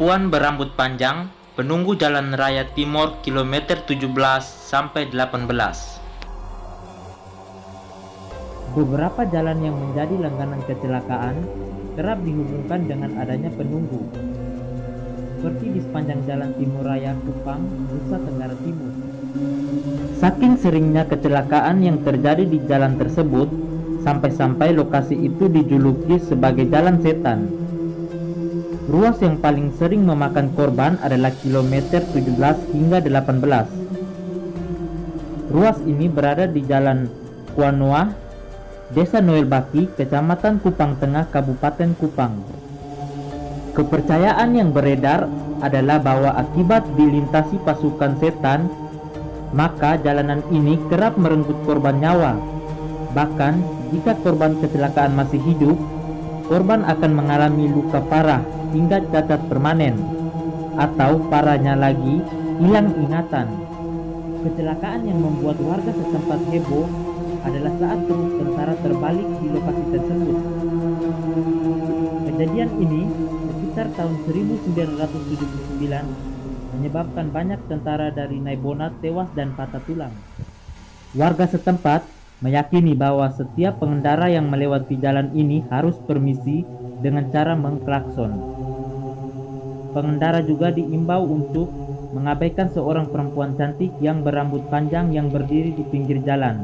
Perempuan berambut panjang penunggu Jalan Raya Timur kilometer 17 sampai 18. Beberapa jalan yang menjadi langganan kecelakaan kerap dihubungkan dengan adanya penunggu, seperti di sepanjang Jalan Timur Raya Kupang, Nusa Tenggara Timur. Saking seringnya kecelakaan yang terjadi di jalan tersebut, sampai-sampai lokasi itu dijuluki sebagai Jalan Setan. Ruas yang paling sering memakan korban adalah kilometer 17 hingga 18. Ruas ini berada di Jalan Kuanoa, Desa Noel Baki, Kecamatan Kupang Tengah, Kabupaten Kupang. Kepercayaan yang beredar adalah bahwa akibat dilintasi pasukan setan, maka jalanan ini kerap merenggut korban nyawa. Bahkan, jika korban kecelakaan masih hidup, korban akan mengalami luka parah hingga cacat permanen, atau parahnya lagi, hilang ingatan. Kecelakaan yang membuat warga setempat heboh adalah saat truk tentara terbalik di lokasi tersebut. Kejadian ini sekitar tahun 1979 menyebabkan banyak tentara dari Naibona tewas dan patah tulang. Warga setempat meyakini bahwa setiap pengendara yang melewati jalan ini harus permisi dengan cara mengklakson. Pengendara juga diimbau untuk mengabaikan seorang perempuan cantik yang berambut panjang yang berdiri di pinggir jalan.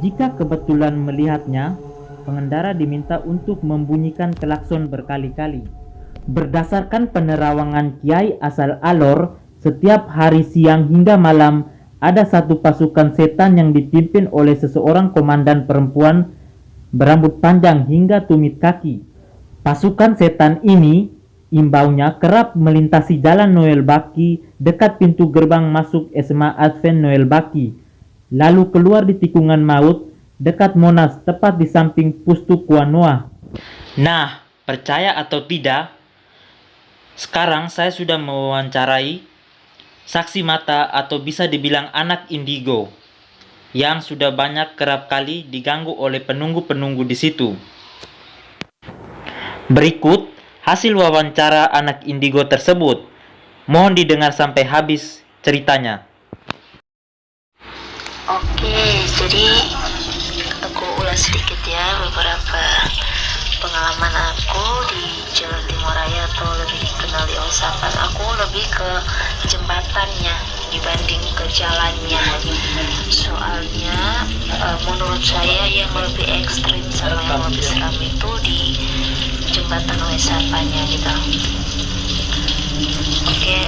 Jika kebetulan melihatnya, pengendara diminta untuk membunyikan klakson berkali-kali. Berdasarkan penerawangan Kiai asal Alor, setiap hari siang hingga malam ada satu pasukan setan yang dipimpin oleh seseorang komandan perempuan berambut panjang hingga tumit kaki. Pasukan setan ini imbaunya kerap melintasi Jalan Noel Baki dekat pintu gerbang masuk SMA Advent Noel Baki, lalu keluar di tikungan maut dekat Monas, tepat di samping Pustu Kuanoa. Nah, percaya atau tidak, sekarang saya sudah mewawancarai saksi mata atau bisa dibilang anak indigo yang sudah banyak kerap kali diganggu oleh penunggu-penunggu di situ. Berikut hasil wawancara anak indigo tersebut. Mohon didengar sampai habis ceritanya. Oke, jadi aku ulas sedikit ya beberapa pengalaman aku di Jalan Timur Raya atau lebih dikenal di Osapan. Aku lebih ke jembatannya dibanding ke jalannya. Soalnya menurut saya yang lebih ekstrim sama yang lebih seram itu di jembatan Osapannya gitu. Oke,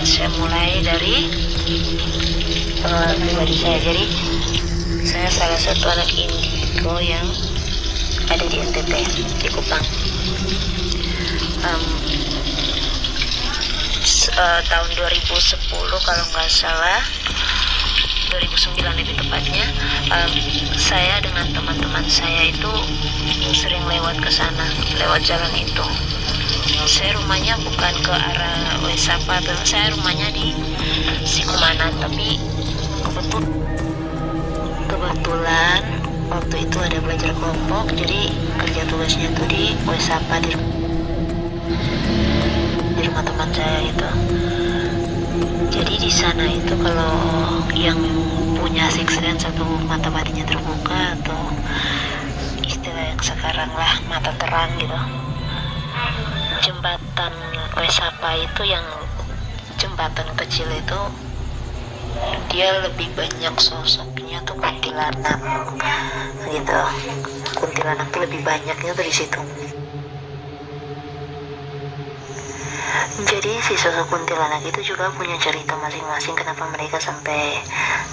saya mulai dari pribadi saya. Jadi saya salah satu anak indigo yang ada di NTT di Kupang. Tahun 2010 kalau nggak salah, 2009 lebih tepatnya, saya dengan teman-teman saya itu sering lewat ke sana, lewat jalan itu. Saya rumahnya bukan ke arah Wesapa, saya rumahnya di Sikumanan, tapi kebetulan waktu itu ada belajar kelompok, jadi kerja tugasnya tuh di Wesapa di rumah teman saya itu. Jadi di sana itu kalau yang punya sixth sense atau mata batinnya terbuka atau istilah yang sekarang lah mata terang gitu, jembatan Wesapa itu yang jembatan kecil itu dia lebih banyak sosoknya tuh kuntilanak gitu. Kuntilanak tuh lebih banyaknya tuh di situ. Jadi si sosok kuntilanak itu juga punya cerita masing-masing, kenapa mereka sampai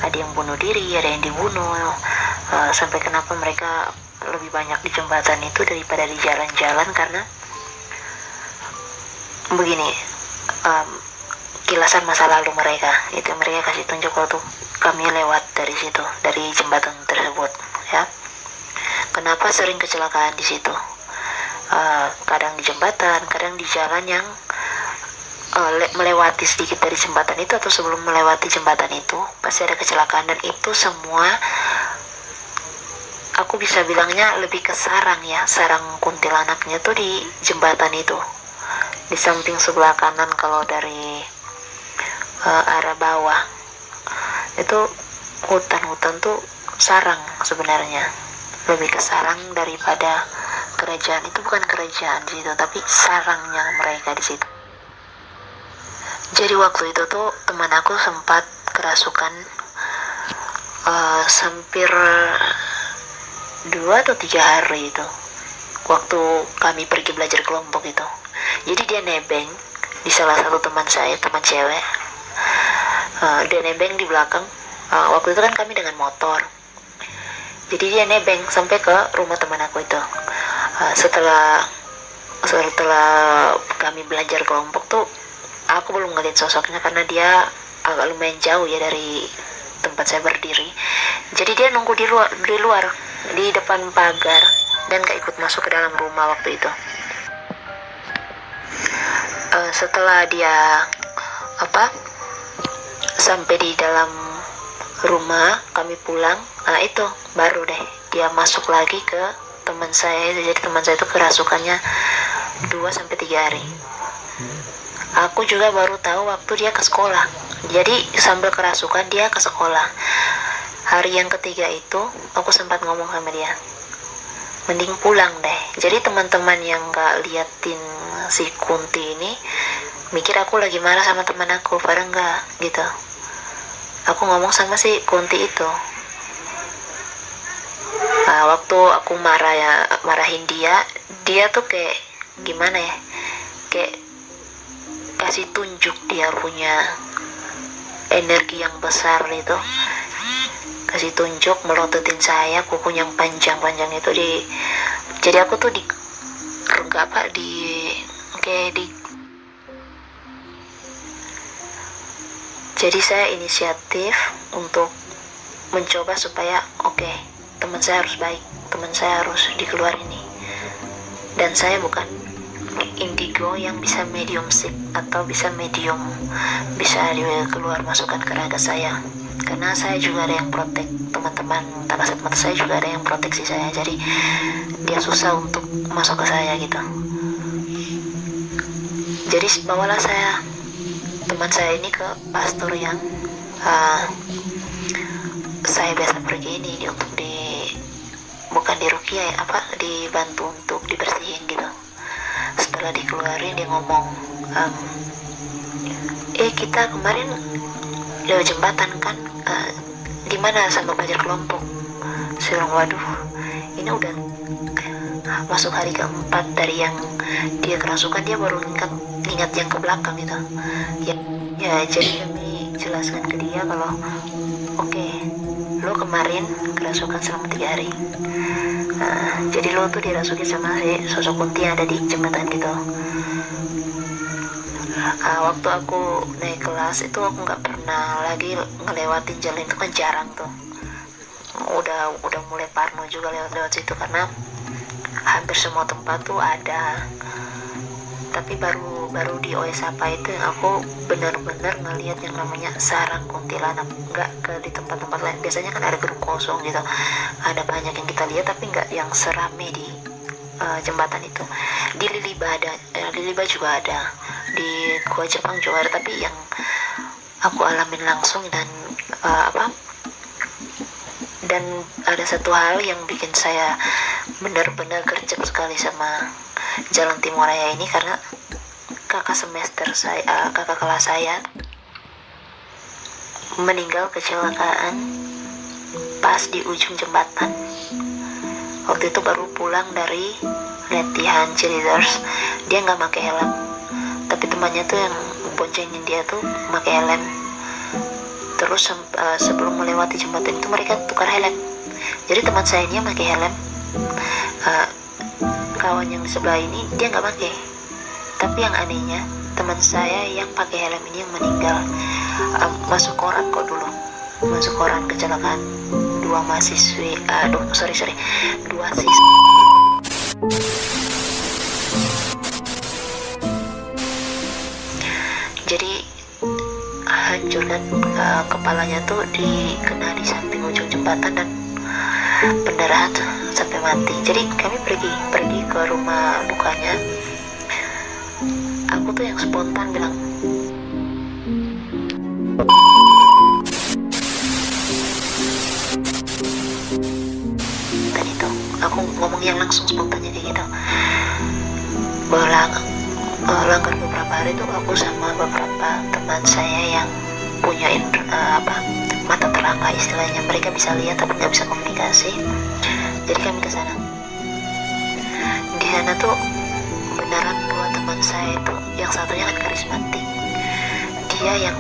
ada yang bunuh diri, ada yang dibunuh, sampai kenapa mereka lebih banyak di jembatan itu daripada di jalan-jalan. Karena begini, kilasan masa lalu mereka itu mereka kasih tunjuk waktu kami lewat dari situ, dari jembatan tersebut ya. Kenapa sering kecelakaan di situ? Kadang di jembatan, kadang di jalan yang melewati sedikit dari jembatan itu atau sebelum melewati jembatan itu pasti ada kecelakaan. Dan itu semua aku bisa bilangnya lebih ke sarang ya, sarang kuntilanaknya tuh di jembatan itu. di samping sebelah kanan kalau dari arah bawah itu hutan-hutan tuh sarang sebenarnya, lebih ke sarang daripada kerajaan. Itu bukan kerajaan di situ, tapi sarangnya mereka di situ. Jadi waktu itu tuh teman aku sempat kerasukan hampir 2 atau 3 hari itu waktu kami pergi belajar kelompok itu. Jadi dia nebeng di salah satu teman saya, teman cewek. Dia nebeng di belakang. Waktu itu kan kami dengan motor. Jadi dia nebeng sampai ke rumah teman aku itu. Setelah kami belajar kelompok tuh, aku belum ngeliat sosoknya karena dia agak lumayan jauh ya dari tempat saya berdiri. Jadi dia nunggu di luar di depan pagar dan gak ikut masuk ke dalam rumah waktu itu. Setelah dia sampai di dalam rumah, kami pulang. Itu baru deh dia masuk lagi ke teman saya. Jadi teman saya itu kerasukannya 2-3 hari. Aku juga baru tahu waktu dia ke sekolah. Jadi sambil kerasukan dia ke sekolah. Hari yang ketiga itu aku sempat ngomong sama dia, mending pulang deh. Jadi teman-teman yang gak liatin si Kunti ini mikir aku lagi marah sama teman aku, padahal enggak gitu. Aku ngomong sama si Kunti itu. Waktu aku marahin dia tuh kayak gimana ya, kayak kasih tunjuk dia punya energi yang besar itu, kasih tunjuk melototin saya, kuku yang panjang-panjang itu jadi aku tuh jadi saya inisiatif untuk mencoba supaya teman saya harus baik, teman saya harus dikeluar ini. Dan saya bukan indigo yang bisa mediumship atau bisa keluar masukkan ke raga saya, karena saya juga ada yang protek teman-teman tak kasat mata saya, juga ada yang proteksi saya, jadi dia susah untuk masuk ke saya gitu. Jadi bawalah teman saya ini ke pastor yang saya biasa pergi ini untuk bukan diruqyah ya, dibantu untuk dibersihin gitu. Setelah dikeluarin dia ngomong, kita kemarin lewat jembatan kan, gimana sama belajar kelompok? Saya bilang, waduh, ini udah masuk hari keempat dari yang dia kerasukan, dia baru ingat yang ke belakang gitu. Ya jadi kami jelaskan ke dia kalau lo kemarin kerasukan selama 3 hari. Jadi lo tuh dirasuki sama si sosok Kunti yang ada di jembatan gitu. Waktu aku naik kelas itu aku nggak pernah lagi ngelewatin jalan itu, kan jarang tuh. Udah mulai parno juga lewat situ karena hampir semua tempat tuh ada. Tapi baru di Oesapa itu yang aku benar-benar ngelihat yang namanya sarang kuntilanak. Nggak di tempat-tempat lain. Biasanya kan ada gedung kosong gitu, ada banyak yang kita lihat, tapi nggak yang serame di jembatan itu. Di Liliba juga ada, di Gua Jepang juga ada, tapi yang aku alamin langsung dan ada satu hal yang bikin saya benar-benar gercep sekali sama Jalan Timoraya ini, karena kakak kelas saya meninggal kecelakaan pas di ujung jembatan. Waktu itu baru pulang dari latihan cheerleaders, dia nggak pakai helm, tapi temannya tuh yang boncengin dia tuh pakai helm. Terus sebelum melewati jembatan itu mereka tukar helm. Jadi teman saya ini pakai helm, kawan yang di sebelah ini dia nggak pakai. Tapi yang anehnya teman saya yang pakai helm ini yang meninggal. Masuk koran kok dulu, masuk koran kecelakaan 2 siswi. Jadi hancur kan, kepalanya tuh dikena di samping ujung jembatan dan pendarahan sampai mati. Jadi kami pergi ke rumah dukanya. aku tuh yang spontan bilang, tadi tuh aku ngomong yang langsung spontan kayak gitu. Langgar beberapa hari tuh aku sama beberapa teman saya yang punya mata terang lah istilahnya, mereka bisa lihat tapi nggak bisa komunikasi. Jadi kami ke sana. Di sana tuh beneran dua teman saya itu, yang satunya kan karismatik, dia yang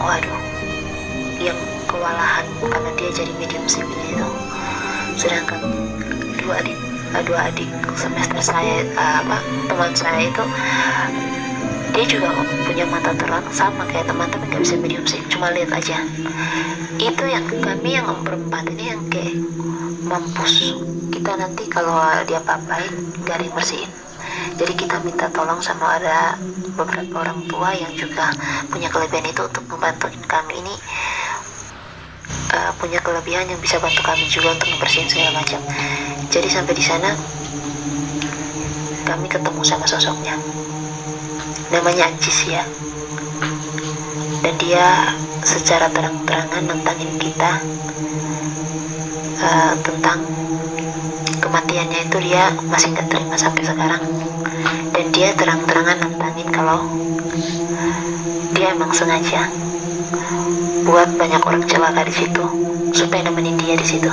yang kewalahan karena dia jadi medium sipil itu. Sedangkan dua adik semester saya, teman saya itu, dia juga punya mata terang sama kayak teman tapi nggak bisa medium sih, cuma lihat aja. Itu yang kami yang berempat ini yang kayak mampus, kita nanti kalau dia apa-apain gak dibersihin. Jadi kita minta tolong sama ada beberapa orang tua yang juga punya kelebihan itu untuk membantu kami ini, punya kelebihan yang bisa bantu kami juga untuk membersihin segala macam. Jadi sampai di sana kami ketemu sama sosoknya, namanya Ancis ya, dan dia secara terang-terangan nentangin kita tentang kematiannya itu. Dia masih nggak terima sampai sekarang, dan dia terang-terangan nentangin kalau dia emang sengaja buat banyak orang celaka di situ supaya nemenin dia di situ.